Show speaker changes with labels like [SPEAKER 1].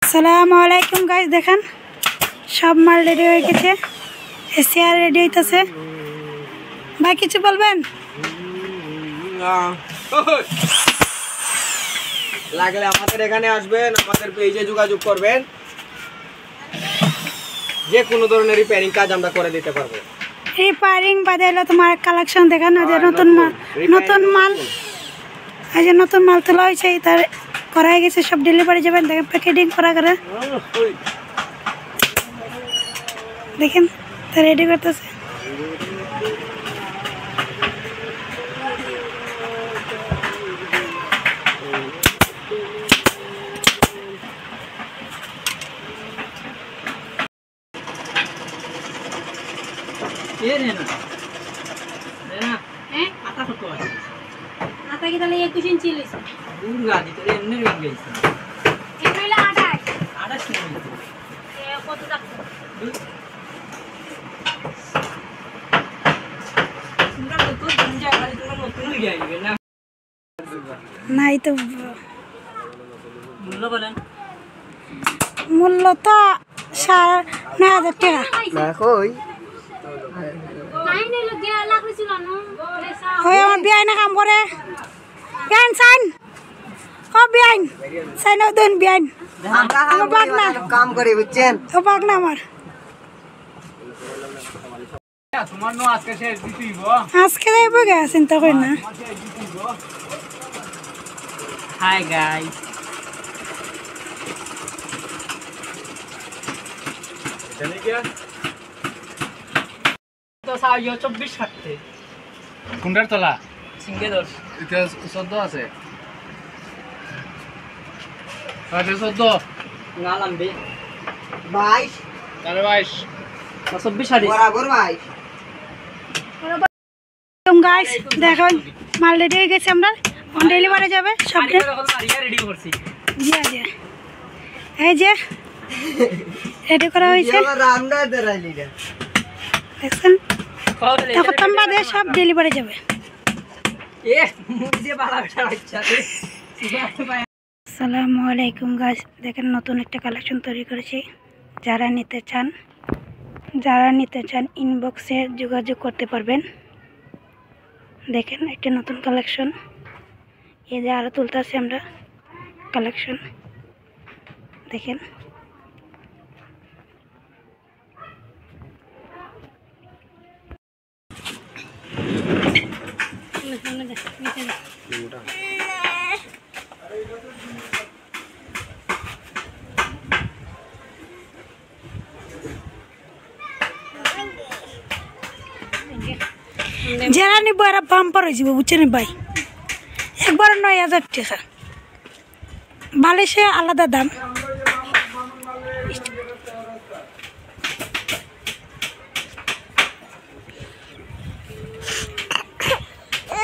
[SPEAKER 1] আসসালামু আলাইকুম গাইস, দেখেন সব মাল রেডি হয়ে গেছে, চেয়ার রেডি হইতেছে। ভাই কিছু বলবেন?
[SPEAKER 2] লাগলে আমাদের এখানে আসবেন, আমাদের পেজে যোগাযোগ করবেন, যে কোনো ধরনের রিপেয়ারিং কাজ আমরা করে দিতে পারবো।
[SPEAKER 1] রিপেয়ারিং বাদে হলো তোমার কালেকশন দেখান, যে নতুন মাল এই যে নতুন মাল তোলা হয়েছে, তার করা হয়ে গেছে, সব ডেলিভারি যাবেন। দেখেন প্যাকেটিং করা করে, দেখেন তা রেডি করতেছে।
[SPEAKER 3] आता की त्याला 21 इंची लिहिलं
[SPEAKER 2] दूर गाडी तर एन्ने वेग घ्यायचं
[SPEAKER 3] एप्रिलला 28
[SPEAKER 2] 28 नाही
[SPEAKER 3] ते फोटो टाकतो
[SPEAKER 2] तुमचा तो तुमच्या गाडी तुला नोकरी घ्यायची ना
[SPEAKER 1] নাই তো
[SPEAKER 2] मुलं বলেন
[SPEAKER 1] মূল্য তো 9,000 টাকা।
[SPEAKER 2] না কই
[SPEAKER 3] नाही नाही लगे लागली ছিল না
[SPEAKER 1] হয় আমার বিয়াই না কাম করে, বিয়ান সাইন ও বিয়ান সাইন ও দুন বিয়ান আমার বাগ না
[SPEAKER 2] কাম করে বুঝছেন
[SPEAKER 1] ও বাগ না আমার।
[SPEAKER 2] তোমার নো আজকে শেষ দিতেইব
[SPEAKER 1] আজকে যাইব গে, চিন্তা করি না।
[SPEAKER 2] হাই গাইস চলে গিয়া তো সাইও 24 কাটতে
[SPEAKER 4] কুন্ডার তলা
[SPEAKER 2] সিঙ্গে দর
[SPEAKER 4] এটা 14 আছে আরে 14
[SPEAKER 2] না লাম্বে 22
[SPEAKER 4] আরে 22
[SPEAKER 2] 24 সারি বরাবর 22
[SPEAKER 1] গাইস দেখুন মাল রেডি হয়ে গেছে, আমরা অন ডেলিভারি যাবে সব।
[SPEAKER 2] রেডি করছি
[SPEAKER 1] জি জি এই যে রেডি করা হয়েছে,
[SPEAKER 2] রামদা দেরাইলি রে
[SPEAKER 1] দেখছেন। এখন তো বাদে সব ডেলিভারি যাবে।
[SPEAKER 2] এ মুজে বালা বেটা বাচ্চা রে
[SPEAKER 1] আসসালামু আলাইকুম গাইস, দেখেন নতুন একটা কালেকশন তৈরি করেছি। যারা নিতে চান ইনবক্সে যোগাযোগ করতে পারবেন। দেখেন একটা নতুন কালেকশন, এই যে আরও তুলতেছি আমরা কালেকশন, দেখেন। যারা নিব এরা বাম্পার হয়ে যাব, বুঝছেন ভাই। একবার 9,000 টাকা, বালিশে আলাদা দাম।